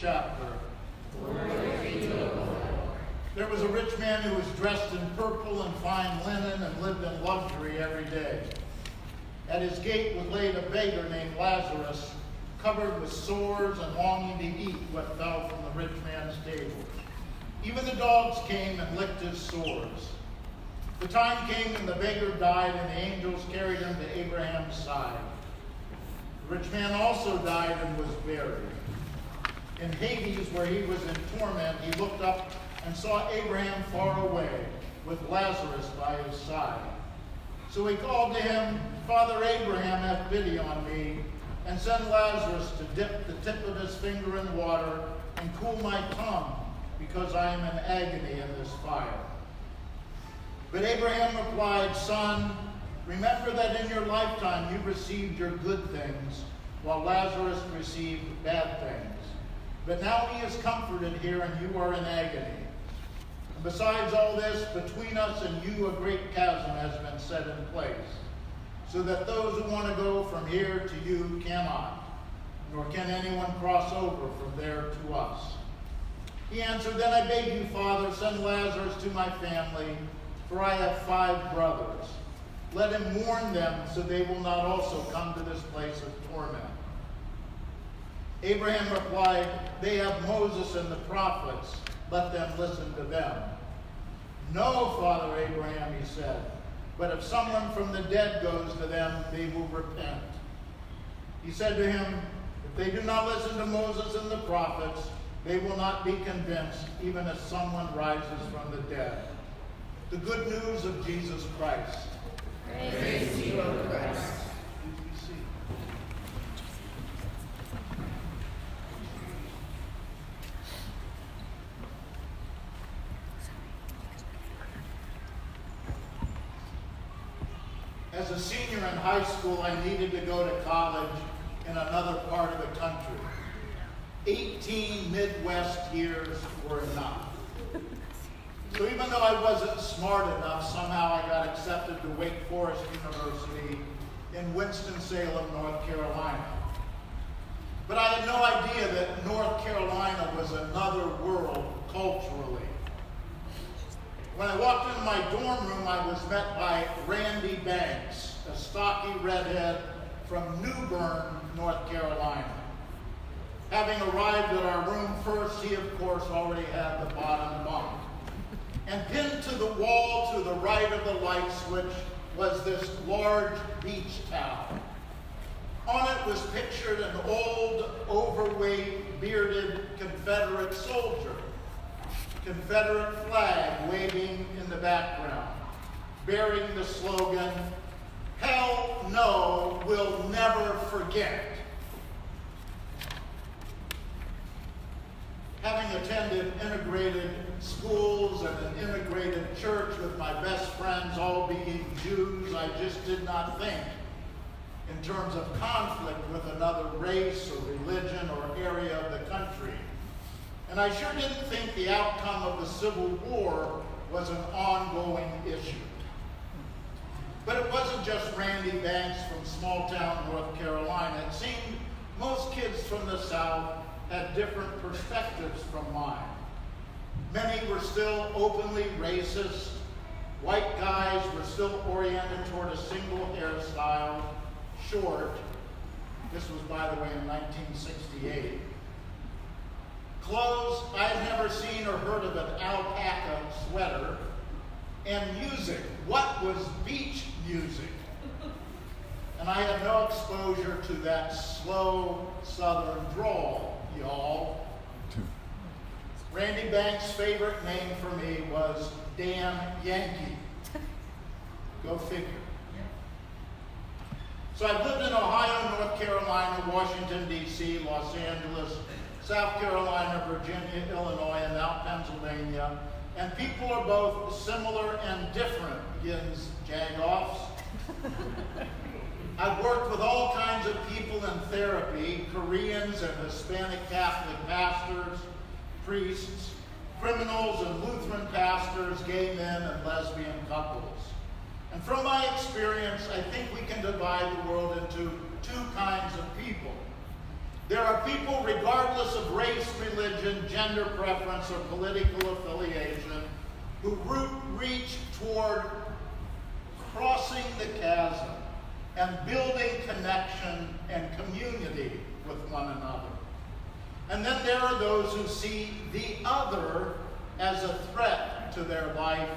chapter. There was a rich man who was dressed in purple and fine linen and lived in luxury every day. At his gate was laid a beggar named Lazarus, covered with sores and longing to eat what fell from the rich man's table. Even the dogs came and licked his sores. The time came when the beggar died, and the angels carried him to Abraham's side. The rich man also died and was buried. In Hades, where he was in torment, he looked up and saw Abraham far away, with Lazarus by his side. So he called to him, "Father Abraham, have pity on me, and send Lazarus to dip the tip of his finger in water and cool my tongue, because I am in agony in this fire." But Abraham replied, "Son, remember that in your lifetime you received your good things, while Lazarus received bad things. But now he is comforted here, and you are in agony. And besides all this, between us and you a great chasm has been set in place, so that those who want to go from here to you cannot, nor can anyone cross over from there to us." He answered, "Then I beg you, Father, send Lazarus to my family, for I have 5 brothers. Let him warn them, so they will not also come to this place of torment." Abraham replied, "They have Moses and the prophets. Let them listen to them." "No, Father Abraham," he said, "but if someone from the dead goes to them, they will repent." He said to him, "If they do not listen to Moses and the prophets, they will not be convinced, even if someone rises from the dead." The good news of Jesus Christ. Praise to you, O Christ. Please be seated. As a senior in high school, I needed to go to college in another part of the country. 18 Midwest years were enough. So even though I wasn't smart enough, somehow I got accepted to Wake Forest University in Winston-Salem, North Carolina. But I had no idea that North Carolina was another world culturally. When I walked into my dorm room, I was met by Randy Banks, a stocky redhead from New Bern, North Carolina. Having arrived at our room first, he of course already had the bottom bunk. And pinned to the wall to the right of the light switch was this large beach towel. On it was pictured an old, overweight, bearded Confederate soldier. Confederate flag waving in the background, bearing the slogan, "Hell no, we'll never forget." Having attended integrated schools and an integrated church with my best friends all being Jews, I just did not think in terms of conflict with another race or religion or area of the country. And I sure didn't think the outcome of the Civil War was an ongoing issue. But it wasn't just Randy Banks from small-town North Carolina. It seemed most kids from the South had different perspectives from mine. Many were still openly racist. White guys were still oriented toward a single hairstyle, short. This was, by the way, in 1968. Clothes I had never seen or heard of an alpaca sweater. And music. What was beach music? And I had no exposure to that slow southern drawl, y'all. Randy Banks' favorite name for me was Damn Yankee. Go figure. So I've lived in Ohio, North Carolina, Washington, D.C., Los Angeles, South Carolina, Virginia, Illinois, and now Pennsylvania. And people are both similar and different, begins Jagoffs. I've worked with all kinds of people in therapy, Koreans and Hispanic Catholic pastors, priests, criminals and Lutheran pastors, gay men and lesbian couples. And from my experience, I think we can divide the world into 2 kinds of people. There are people, regardless of race, religion, religion, gender preference, or political affiliation, who reach toward crossing the chasm and building connection and community with one another. And then there are those who see the other as a threat to their life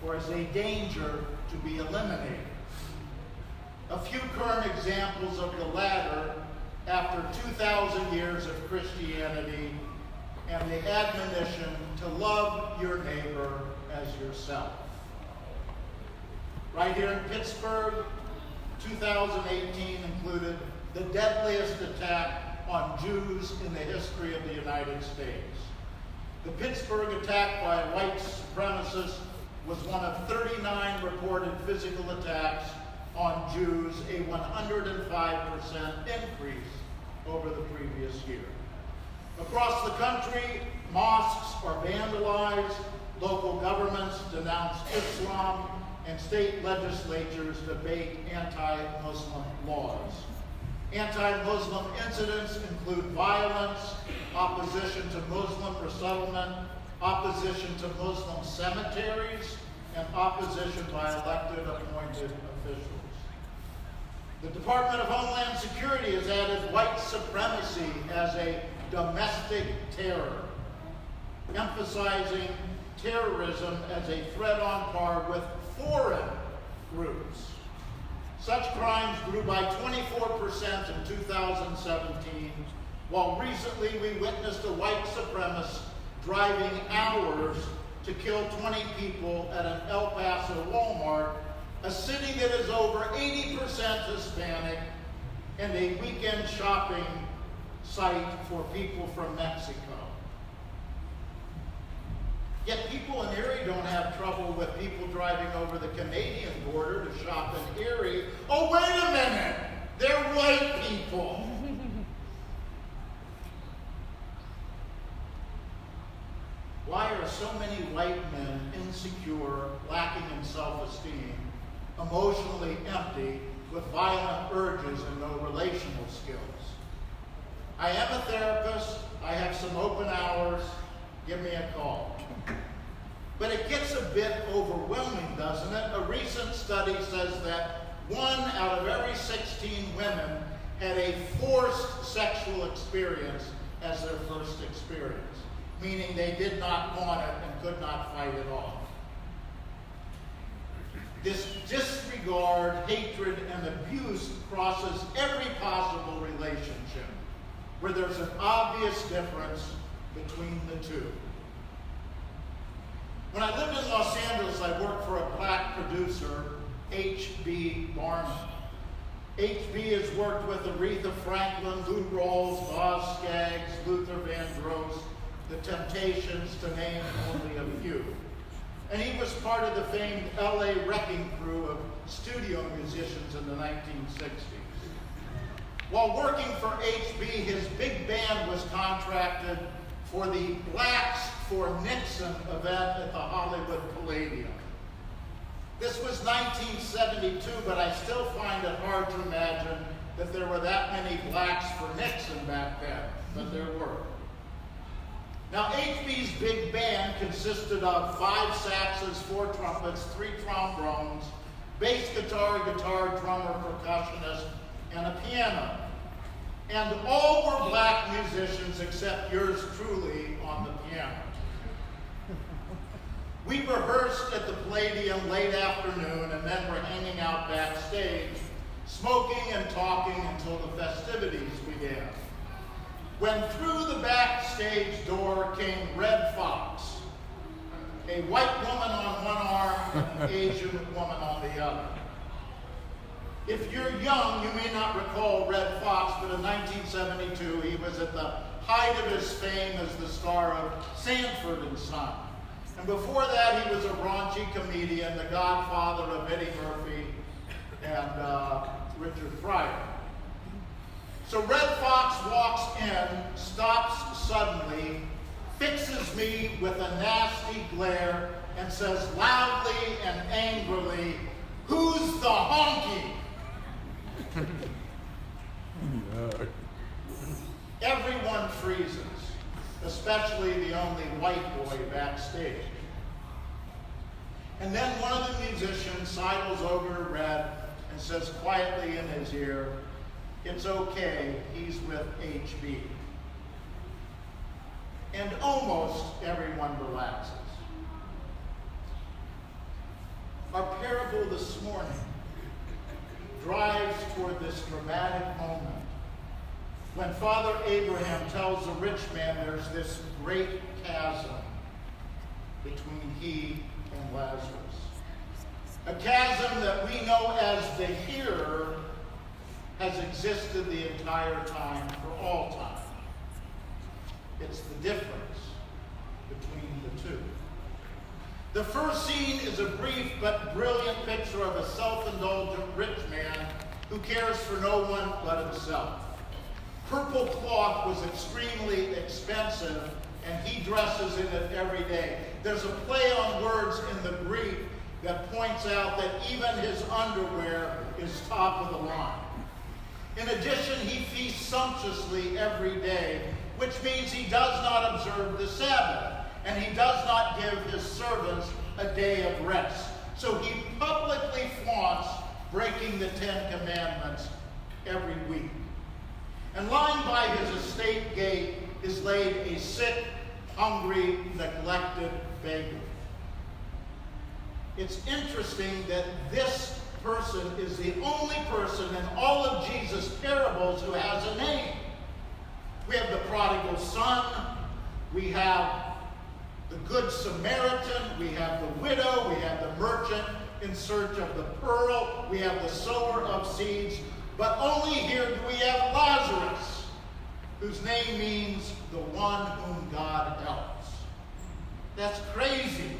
or as a danger to be eliminated. A few current examples of the latter after 2,000 years of Christianity and the admonition to love your neighbor as yourself. Right here in Pittsburgh, 2018 included the deadliest attack on Jews in the history of the United States. The Pittsburgh attack by a white supremacist was one of 39 reported physical attacks on Jews, a 105% increase over the previous year. Across the country, mosques are vandalized, local governments denounce Islam, and state legislatures debate anti-Muslim laws. Anti-Muslim incidents include violence, opposition to Muslim resettlement, opposition to Muslim cemeteries, and opposition by elected appointed officials. The Department of Homeland Security has added white supremacy as a domestic terror, emphasizing terrorism as a threat on par with foreign groups. Such crimes grew by 24% in 2017, while recently we witnessed a white supremacist driving hours to kill 20 people at an El Paso Walmart, a city that is over 80% Hispanic and a weekend shopping site for people from Mexico. Yet people in Erie don't have trouble with people driving over the Canadian border to shop in Erie. Oh, wait a minute! They're white people! Why are so many white men insecure, lacking in self-esteem, emotionally empty, with violent urges and no relational skills? I am a therapist. I have some open hours. Give me a call. But it gets a bit overwhelming, doesn't it? A recent study says that 1 out of every 16 women had a forced sexual experience as their first experience, meaning they did not want it and could not fight it off. This disregard, hatred, and abuse crosses every possible relationship where there's an obvious difference between the two. When I lived in Los Angeles, I worked for a black producer, H.B. Barnum. H.B. has worked with Aretha Franklin, Lou Rawls, Boz Scaggs, Luther Vandross, The Temptations, to name only a few. And he was part of the famed L.A. Wrecking Crew of studio musicians in the 1960s. While working for H.B., his big band was contracted for the Blacks for Nixon event at the Hollywood Palladium. This was 1972, but I still find it hard to imagine that there were that many Blacks for Nixon back then, but there were. Now, HB's big band consisted of 5 saxes, 4 trumpets, 3 trombones, bass guitar, drummer, percussionist, and a piano. And all were black musicians except yours truly on the piano. We rehearsed at the Palladium late afternoon and then were hanging out backstage, smoking and talking until the festivities began. When through the backstage door came Red Fox, a white woman on one arm and an Asian woman on the other. If you're young, you may not recall Red Fox, but in 1972, he was at the height of his fame as the star of Sanford and Son. And before that, he was a raunchy comedian, the godfather of Eddie Murphy and Richard Pryor. So Red Fox walks in, stops suddenly, fixes me with a nasty glare, and says loudly and angrily, "Who's the honky?" Everyone freezes. especially the only white boy backstage. And then one of the musicians sidles over to Red and says quietly in his ear, "It's okay, he's with HB." And almost everyone relaxes. Our parable this morning drives toward this dramatic moment when Father Abraham tells the rich man there's this great chasm between he and Lazarus. A chasm that we know as the here has existed the entire time, for all time. It's the difference between the two. The first scene is a brief but brilliant picture of a self-indulgent rich man who cares for no one but himself. Purple cloth was extremely expensive, and he dresses in it every day. There's a play on words in the Greek that points out that even his underwear is top of the line. In addition, he feasts sumptuously every day, which means he does not observe the Sabbath, and he does not give his servants a day of rest. So he publicly flaunts breaking the 10 Commandments every week. And lying by his estate gate is laid a sick, hungry, neglected beggar. It's interesting that this person is the only person in all of Jesus' parables who has a name. We have the prodigal son, we have the good Samaritan, we have the widow, we have the merchant in search of the pearl, we have the sower of seeds, but only here do we have Lazarus, whose name means the one whom God helps. That's crazy.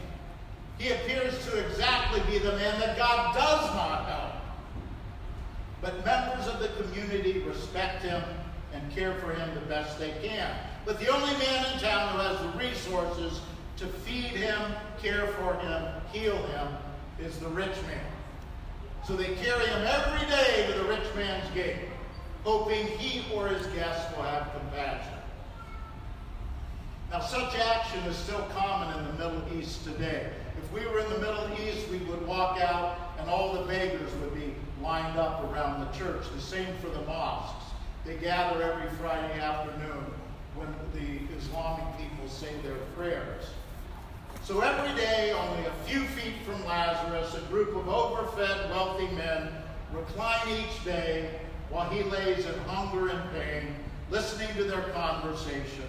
He appears to exactly be the man that God does not help. But members of the community respect him and care for him the best they can. But the only man in town who has the resources to feed him, care for him, heal him, is the rich man. So they carry him every day to the rich man's gate, hoping he or his guests will have compassion. Now, such action is still common in the Middle East today. If we were in the Middle East, we would walk out and all the beggars would be lined up around the church. The same for the mosques. They gather every Friday afternoon when the Islamic people say their prayers. So every day, only a few feet from Lazarus, a group of overfed, wealthy men recline each day while he lays in hunger and pain, listening to their conversation.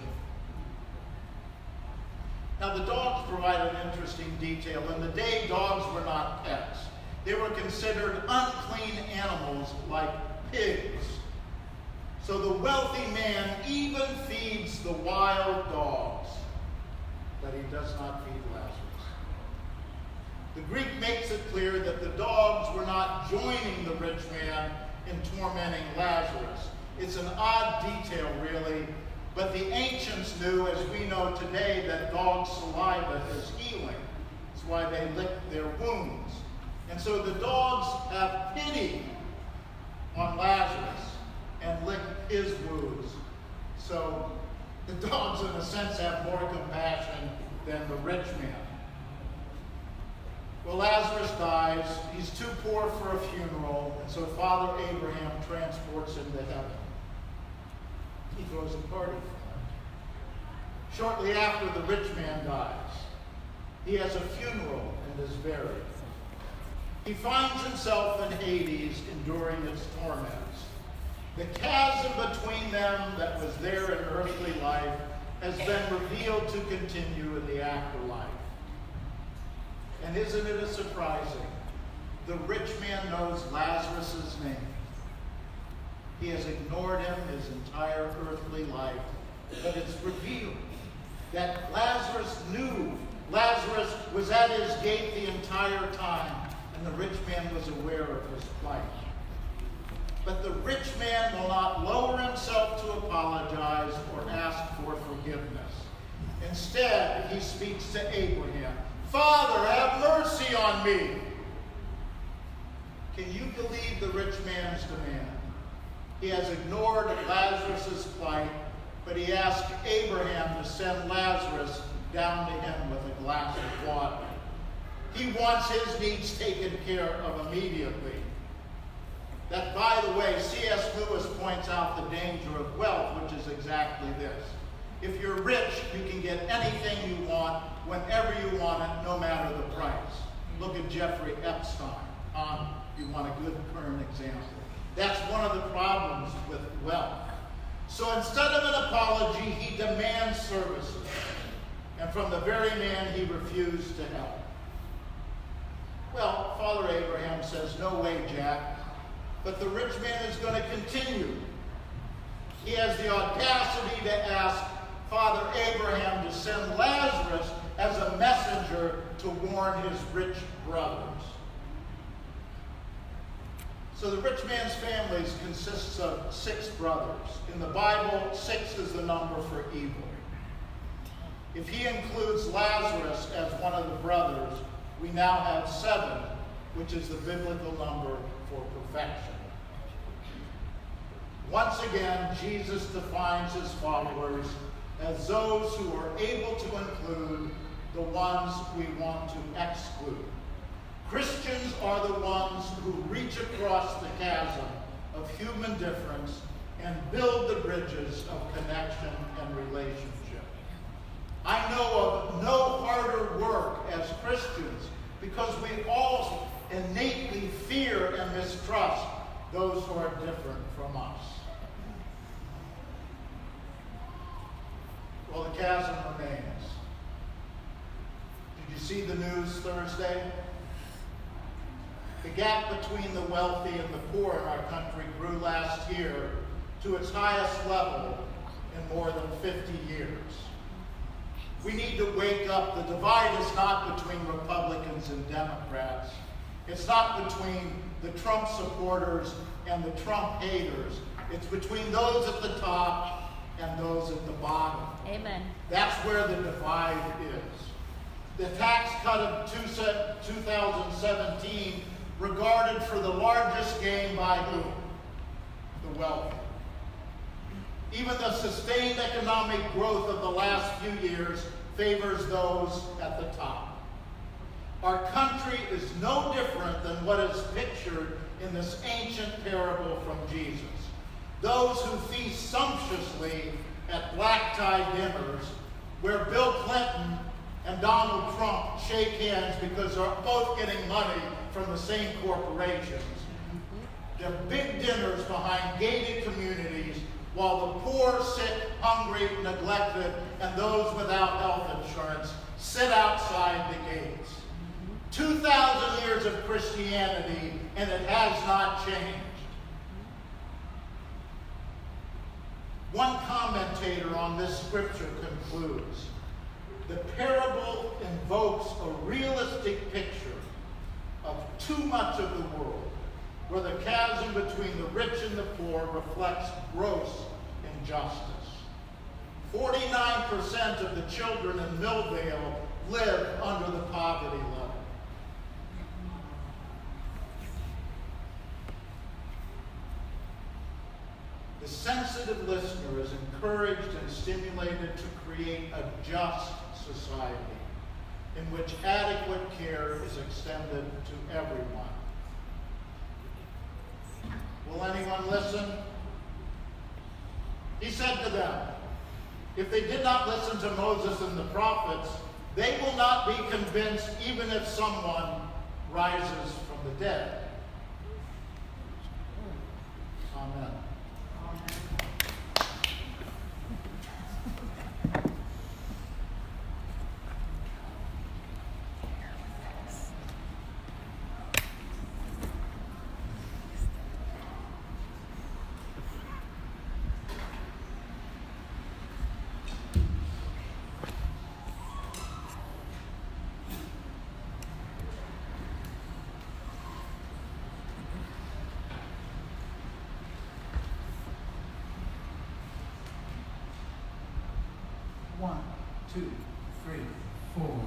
Now, the dogs provide an interesting detail. In the day, dogs were not pets. They were considered unclean animals like pigs. So the wealthy man even feeds the wild dogs, but he does not feed Lazarus. The Greek makes it clear that the dogs were not joining the rich man in tormenting Lazarus. It's an odd detail, really, but the ancients knew, as we know today, that dog saliva is healing. That's why they lick their wounds. And so the dogs have pity on Lazarus and lick his wounds. So the dogs, in a sense, have more compassion than the rich man. Well, Lazarus dies. He's too poor for a funeral, and so Father Abraham transports him to heaven. He throws a party for him. Shortly after the rich man dies, he has a funeral and is buried. He finds himself in Hades, enduring its torments. The chasm between them that was there in earthly life has been revealed to continue in the afterlife. And isn't it surprising? The rich man knows Lazarus' name. He has ignored him his entire earthly life. But it's revealed that Lazarus knew Lazarus was at his gate the entire time, and the rich man was aware of his plight. But the rich man will not lower himself to apologize or ask for forgiveness. Instead, he speaks to Abraham. "Father, have mercy on me." Can you believe the rich man's demand? He has ignored Lazarus' plight, but he asked Abraham to send Lazarus down to him with a glass of water. He wants his needs taken care of immediately. That, by the way, C.S. Lewis points out the danger of wealth, which is exactly this. If you're rich, you can get anything you want, whenever you want it, no matter the price. Look at Jeffrey Epstein. You want a good current example. That's one of the problems with wealth. So instead of an apology, he demands services. And from the very man he refused to help. Well, Father Abraham says, no way, Jack. But the rich man is going to continue. He has the audacity to ask Father Abraham to send Lazarus as a messenger to warn his rich brothers. So the rich man's family consists of 6 brothers. In the Bible, 6 is the number for evil. If he includes Lazarus as one of the brothers, we now have 7, which is the biblical number for perfection. Once again, Jesus defines his followers as those who are able to include the ones we want to exclude. Christians are the ones who reach across the chasm of human difference and build the bridges of connection and relationship. I know of no harder work as Christians because we all innately fear and mistrust those who are different from us. Well, the chasm remains. Did you see the news Thursday? The gap between the wealthy and the poor in our country grew last year to its highest level in more than 50 years. We need to wake up. The divide is not between Republicans and Democrats. It's not between the Trump supporters and the Trump haters. It's between those at the top and those at the bottom. Amen. That's where the divide is. The tax cut of 2017 regarded for the largest gain by who? The wealthy. Even the sustained economic growth of the last few years favors those at the top. Our country is no different than what is pictured in this ancient parable from Jesus. Those who feast sumptuously at black-tie dinners where Bill Clinton and Donald Trump shake hands because they're both getting money from the same corporations. They're big dinners behind gated communities while the poor sit hungry, neglected, and those without health insurance sit outside the gates. 2,000 years of Christianity, and it has not changed. One commentator on this scripture concludes, the parable invokes a realistic picture of too much of the world, where the chasm between the rich and the poor reflects gross injustice. 49% of the children in Millvale live under the poverty level. The sensitive listener is encouraged and stimulated to create a just society in which adequate care is extended to everyone. Will anyone listen? He said to them, if they did not listen to Moses and the prophets, they will not be convinced even if someone rises from the dead. Amen. One, two, three, four.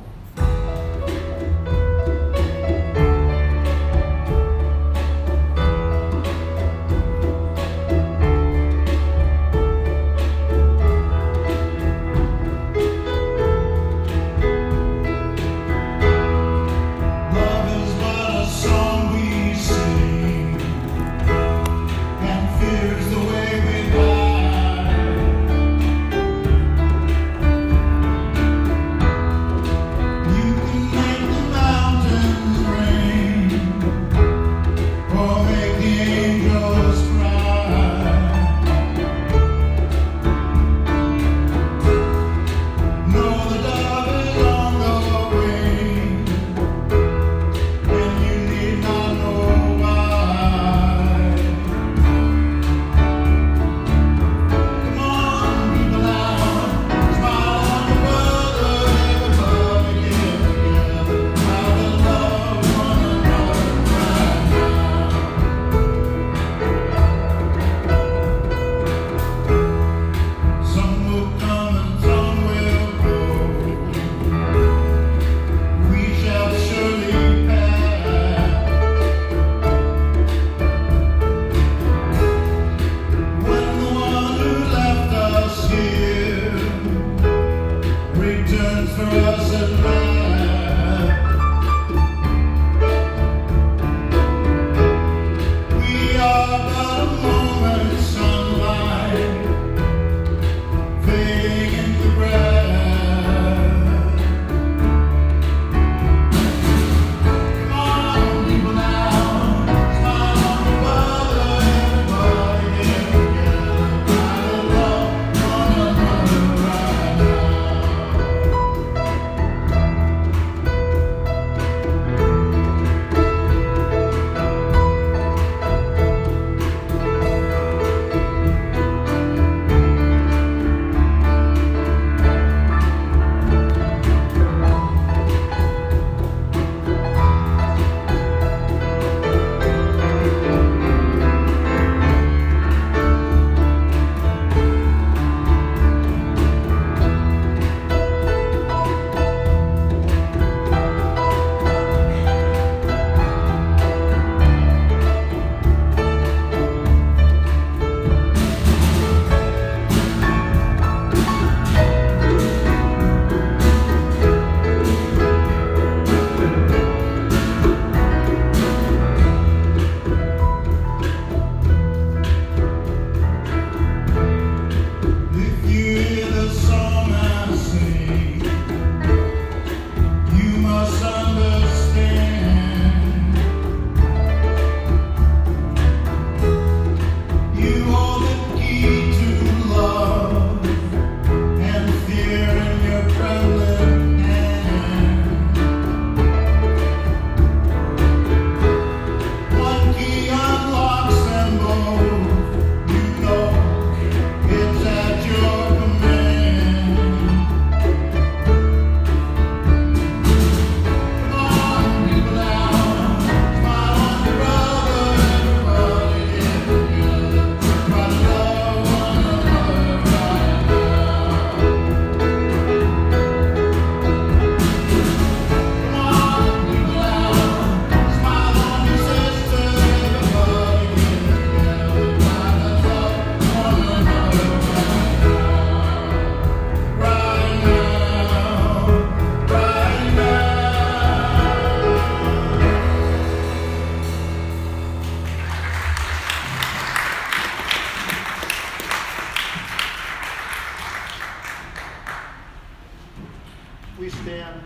We stand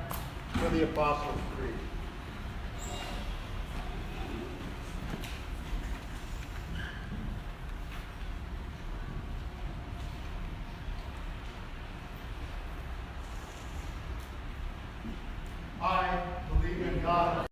for the Apostles' Creed. I believe in God.